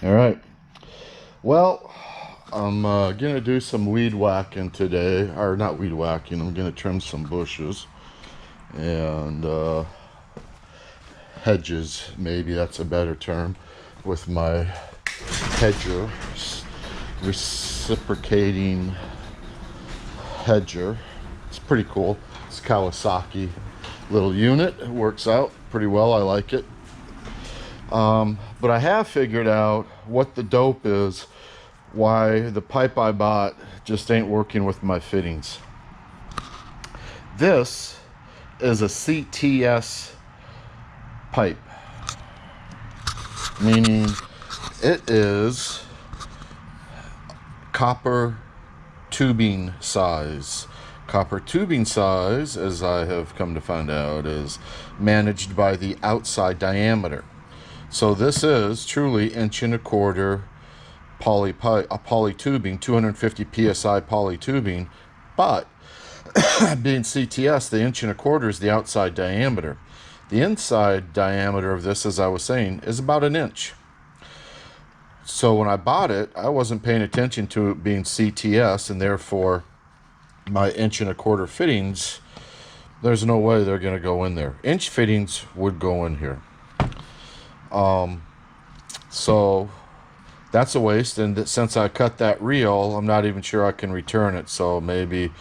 All right. Well, I'm gonna do some weed whacking today, or not weed whacking. I'm gonna trim some bushes and hedges. Maybe that's a better term. With my Hedger, reciprocating Hedger. It's pretty cool. It's Kawasaki little unit. It works out pretty well. I like it. But I have figured out what the dope is, why the pipe I bought just ain't working with my fittings. This is a CTS pipe, meaning it is copper tubing size. Copper tubing size, as I have come to find out, is managed by the outside diameter. So this is truly 1.25" poly tubing, 250 psi poly tubing, but being CTS, the 1.25" is the outside diameter. The inside diameter of this, as I was saying, is about 1 inch. So when I bought it, I wasn't paying attention to it being CTS, and therefore my 1.25" fittings, there's no way they're going to go in there. Inch fittings would go in here. So that's a waste, and since I cut that reel, I'm not even sure I can return it. So maybe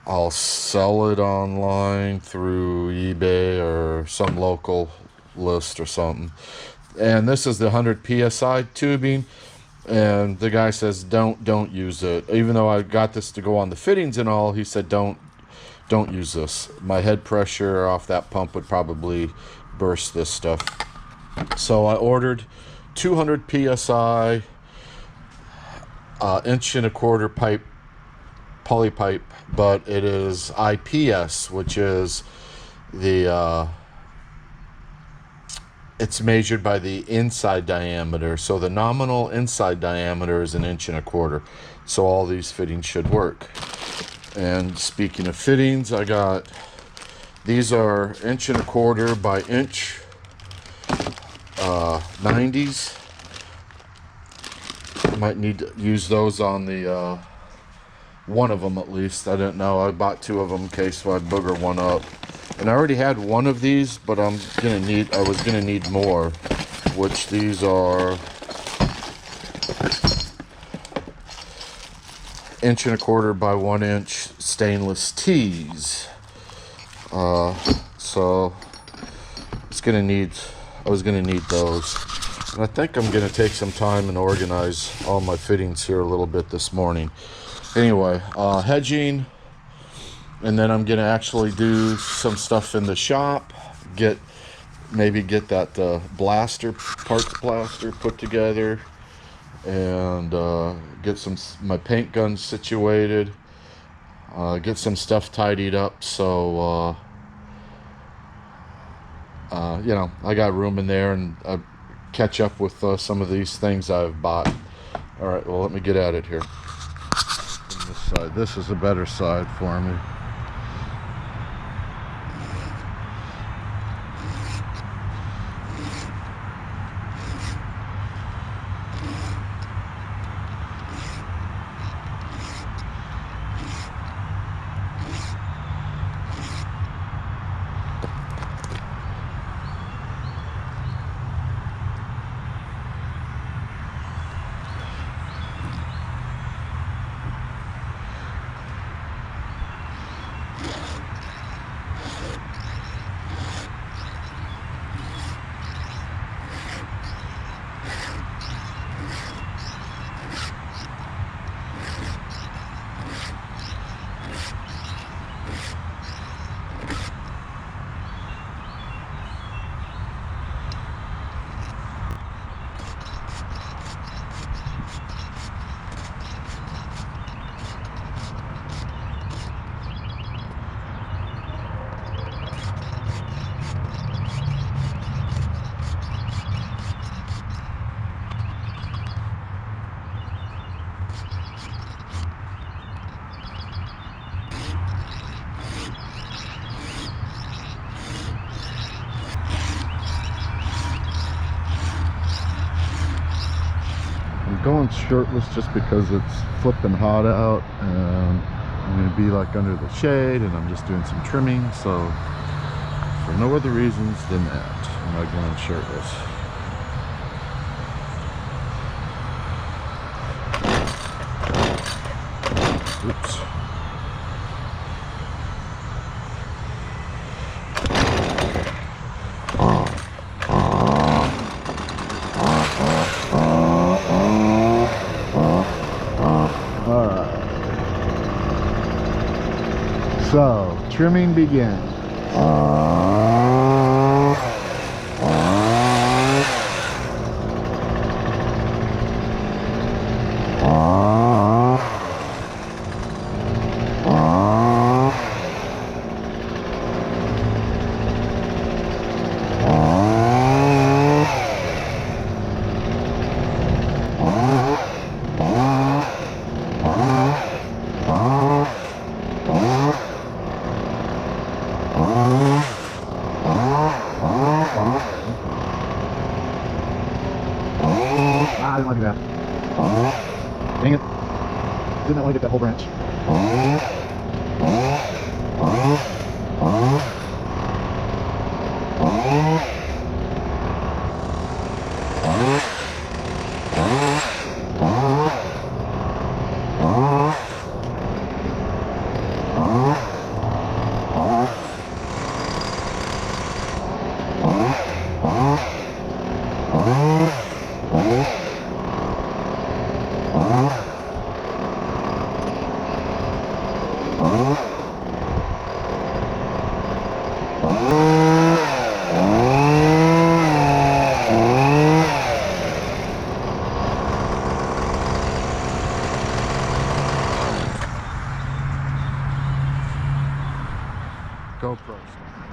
I'll sell it online through eBay or some local list or something. And this is the 100 psi tubing, and the guy says don't use it. Even though I got this to go on the fittings and all, he said don't use this. My head pressure off that pump would probably burst this stuff. So I ordered 200 psi 1.25" pipe, poly pipe, but it is IPS, which is the it's measured by the inside diameter. So the nominal inside diameter is 1.25". So all these fittings should work. And speaking of fittings, I got, these are 1.25" by inch 90s. I might need to use those on the one of them at least. I didn't know. I bought 2 of them in case I'd booger one up. And I already had one of these, but I was gonna need more, which these are 1.25" by 1 inch stainless tees. So I was gonna need those. And I think I'm gonna take some time and organize all my fittings here a little bit this morning. Anyway, hedging, and then I'm gonna actually do some stuff in the shop. Maybe get that parts blaster put together, and get my paint guns situated. Get some stuff tidied up, so I got room in there, and catch up with some of these things I've bought. All right, well, let me get at it here. From this side, this is a better side for me. going shirtless just because it's flipping hot out, and I'm going to be like under the shade, and I'm just doing some trimming, so for no other reasons than that I'm not going shirtless. Oops. So, trimming begins. I didn't want to do that. Dang it. Did not want to get that whole branch.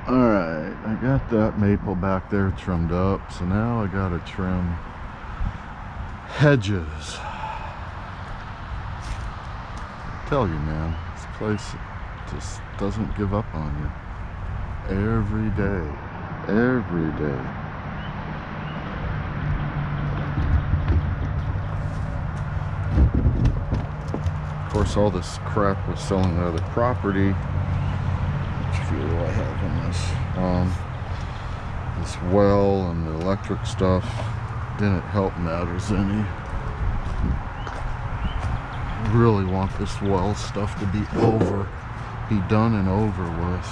Alright, I got that maple back there trimmed up, so now I gotta trim Hedges. I tell you, man, this place just doesn't give up on you. Every day. Every day. Of course, all this crap was selling out of the property. Fuel I have on this well and the electric stuff didn't help matters any. Really want this well stuff to be done and over with.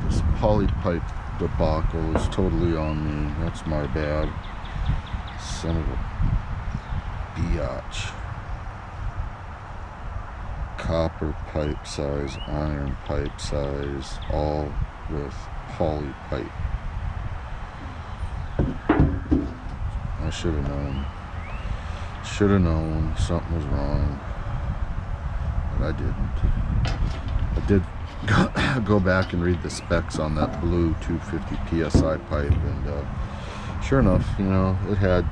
This poly pipe debacle is totally on me. That's my bad. Son of a biatch. Copper pipe size, iron pipe size, all with poly pipe. I should have known. Should have known something was wrong, but I didn't. I did go back and read the specs on that blue 250 psi pipe, and sure enough, you know, it had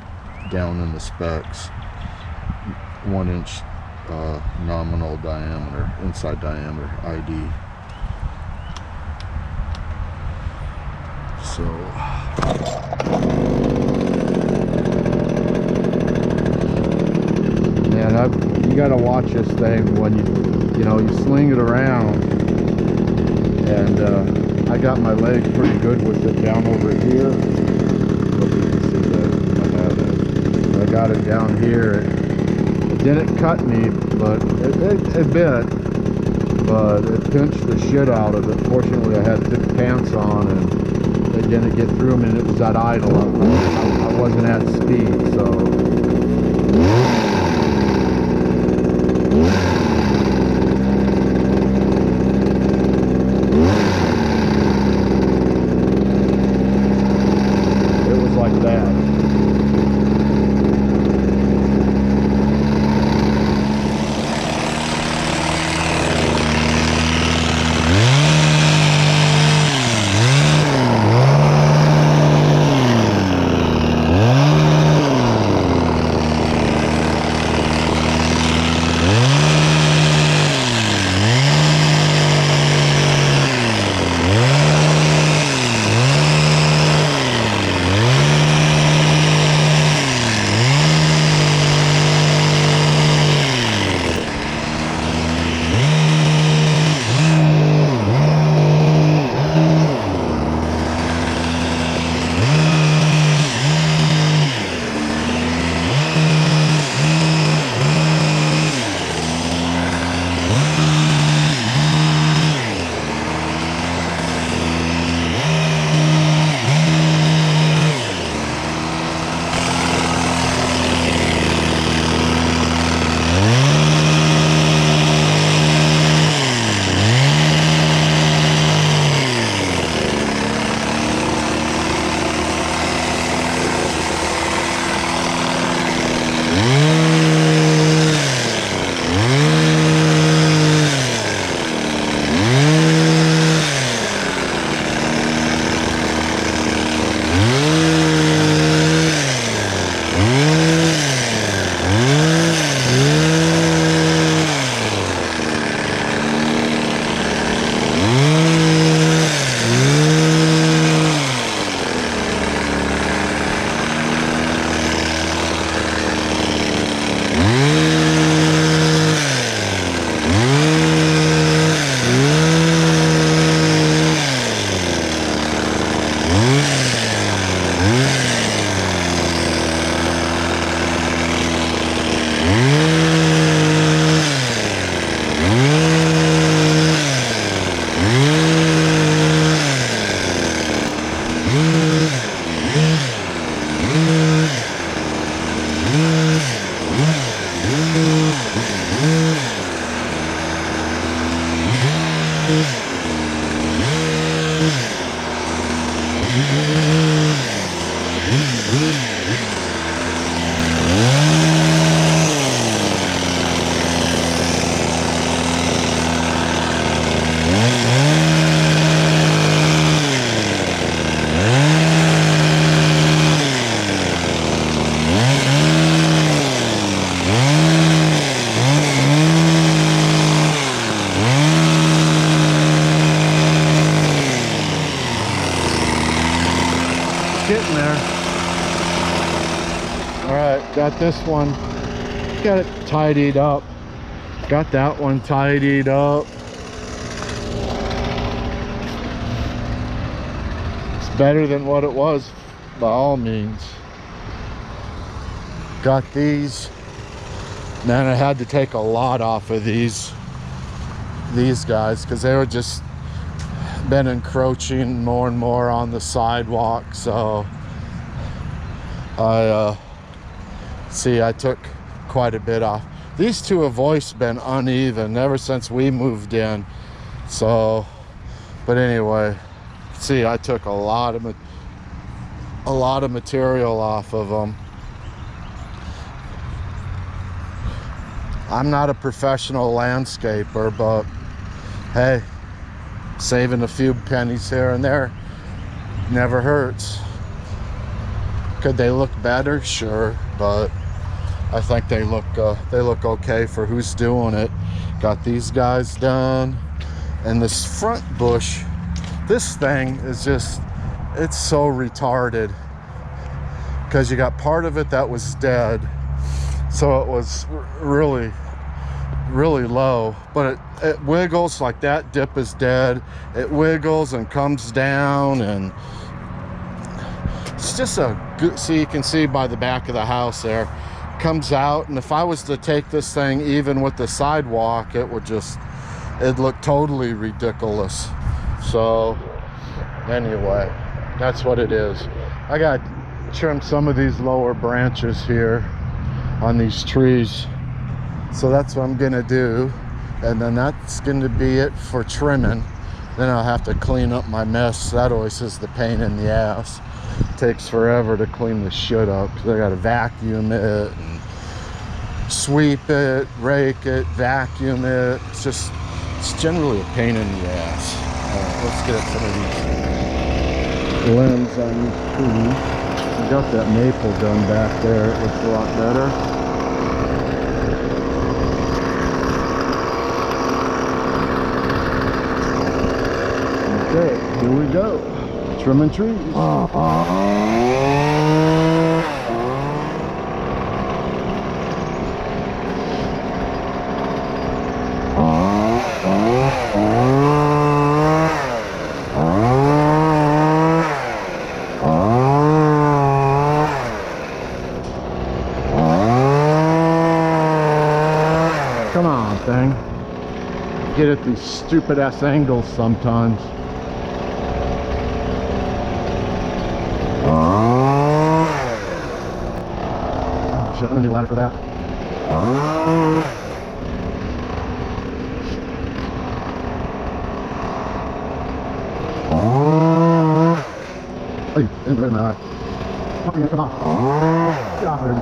down in the specs 1 inch nominal diameter, inside diameter ID. So man, you gotta watch this thing when you sling it around, and I got my leg pretty good with it down over here. Hope you can see that. I got it down here. It didn't cut me, but it bit, but it pinched the shit out of it. Fortunately, I had thick pants on, and they didn't get through me, and it was at idle. I wasn't at speed, so. It was like that. Getting there. All right, got this one. Got it tidied up. Got that one tidied up. It's better than what it was, by all means. Got these. Man, I had to take a lot off of these guys because they were just been encroaching more and more on the sidewalk. So I took quite a bit off. These two have always been uneven ever since we moved in. So, but anyway, see, I took a lot of material off of them. I'm not a professional landscaper, but hey, saving a few pennies here and there never hurts. Could they look better? Sure, but I think they look okay for who's doing it. Got these guys done, and this front bush, this thing is just, it's so retarded because you got part of it that was dead, so it was really low, but it wiggles. Like that dip is dead, it wiggles and comes down, and it's just a good, see, you can see by the back of the house there, comes out. And if I was to take this thing even with the sidewalk, it would just, it'd look totally ridiculous. So anyway, that's what it is. I got to trim some of these lower branches here on these trees. So that's what I'm gonna do, and then that's gonna be it for trimming. Then I'll have to clean up my mess. That always is the pain in the ass. It takes forever to clean the shit up because I gotta vacuum it and sweep it, rake it, vacuum it. It's generally a pain in the ass. Let's get at some of these limbs on these trees. I got that maple done back there. It looks a lot better. Okay, here we go. Trimming trees. Come on, thing. Get at these stupid ass angles sometimes. Shit, I need a ladder for that. Hey, in my eye. Come on. Get off there.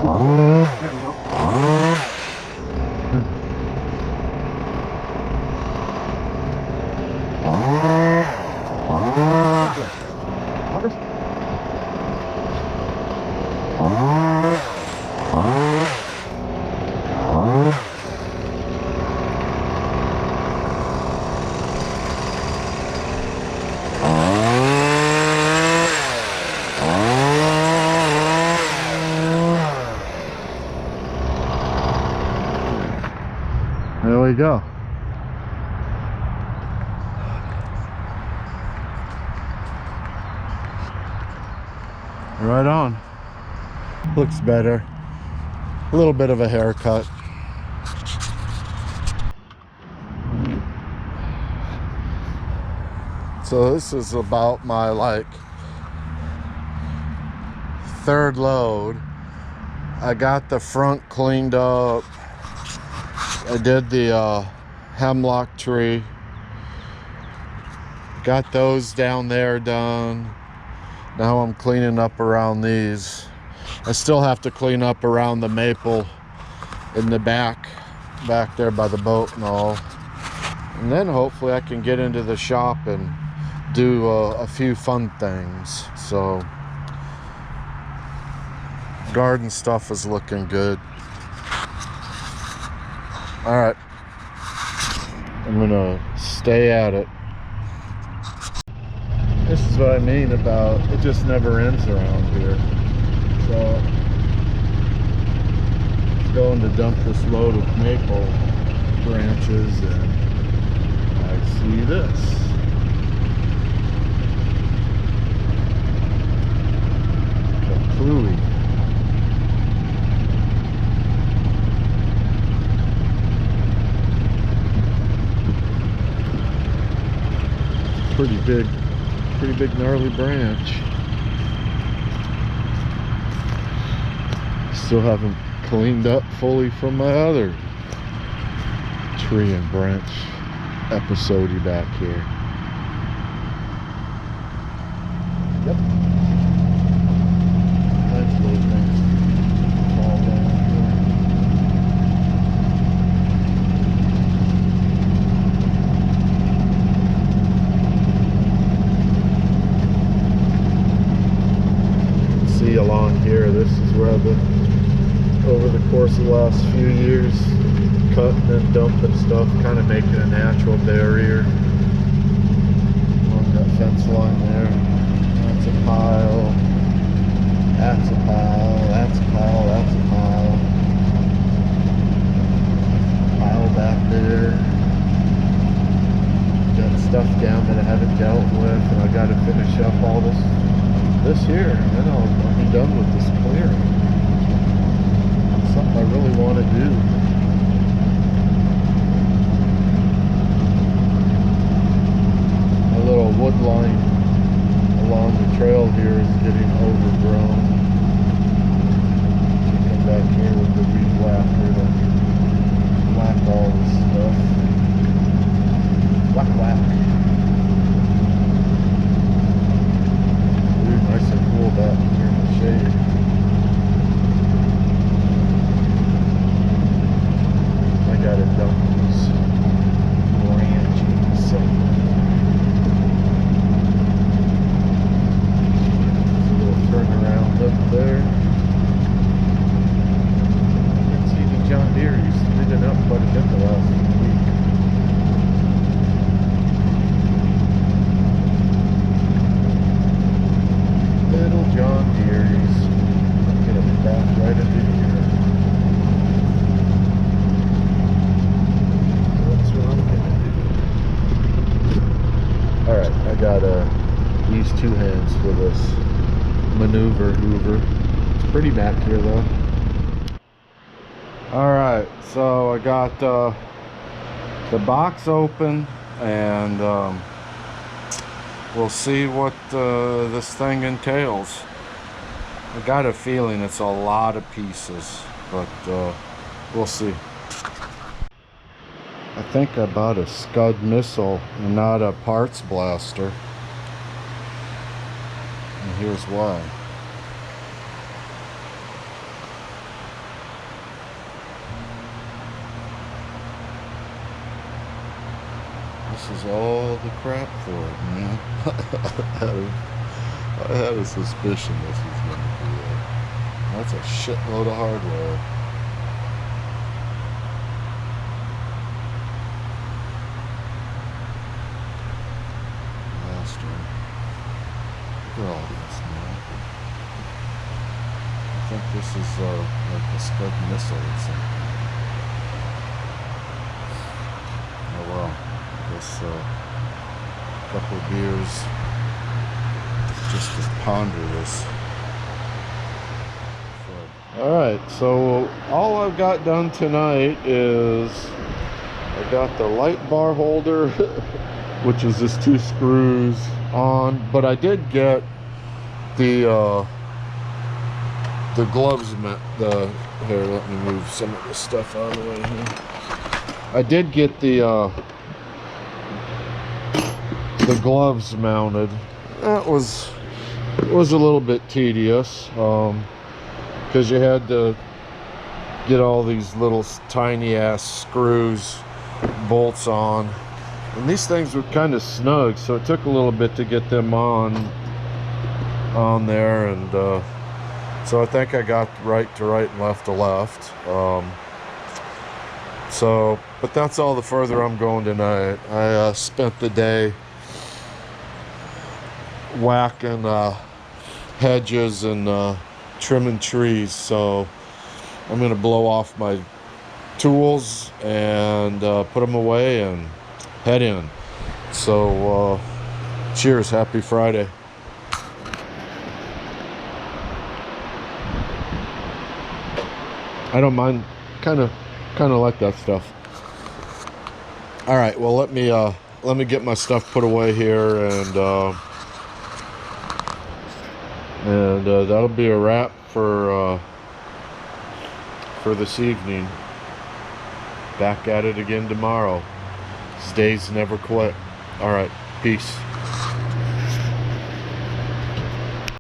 There we go. There we go. Right on. Looks better. A little bit of a haircut. So this is about my third load. I got the front cleaned up. I did the hemlock tree. Got those down there done. Now I'm cleaning up around these. I still have to clean up around the maple in the back there by the boat and all. And then hopefully I can get into the shop and do a few fun things. So garden stuff is looking good. All right, I'm gonna stay at it. This is what I mean about it just never ends around here. So it's going to dump this load of maple branches, and I see this. Cluey. Pretty big gnarly branch. Still haven't cleaned up fully from my other tree and branch episode back here. Yep. Nice little things fall down here. See along here, this is where I've been over the course of the last few years cutting and dumping stuff, kind of making a natural barrier along that fence line there. That's a pile, that's a pile, that's a pile, that's a pile. Pile back there. Got stuff down that I haven't dealt with, and I got to finish up all this here, and then I'll be done with this clearing. It's something I really want to do. Little wood line along the trail here is getting overgrown. Come back here with the weed whacker to whack all this stuff. Whack whack. Ooh, nice and cool back here in the shade. I gotta dump these branches. Turnaround up there. You can see the John Deere he's digging up quite a bit the last week. Little John Deere, he's gonna back right into here. That's what I'm gonna do. Alright, I got these two hands for this maneuver hoover. It's pretty back here though. Alright, so I got the box open, and we'll see what this thing entails. I got a feeling it's a lot of pieces, but we'll see. I think I bought a Scud missile and not a parts blaster. And here's why. This is all the crap for it, man. I had a suspicion this was going to be it. That's a shitload of hardware. Blaster. Look at all this now. I think this is like a Scud missile or something. Oh well. I guess a couple of beers just to ponder this. Alright, so all I've got done tonight is I got the light bar holder, which is just 2 screws on, but I did get the gloves here, let me move some of this stuff out of the way here. I did get the gloves mounted. That was It was a little bit tedious because you had to get all these little tiny ass screws, bolts on, and these things were kind of snug, so it took a little bit to get them on there, and so I think I got right to right and left to left. But that's all the further I'm going tonight. I spent the day whacking hedges and trimming trees, so I'm gonna blow off my tools and put them away and head in. So cheers, happy Friday. I don't mind, kind of like that stuff. All right, well, let me get my stuff put away here, and that'll be a wrap for this evening. Back at it again tomorrow. These days never quit. All right, peace.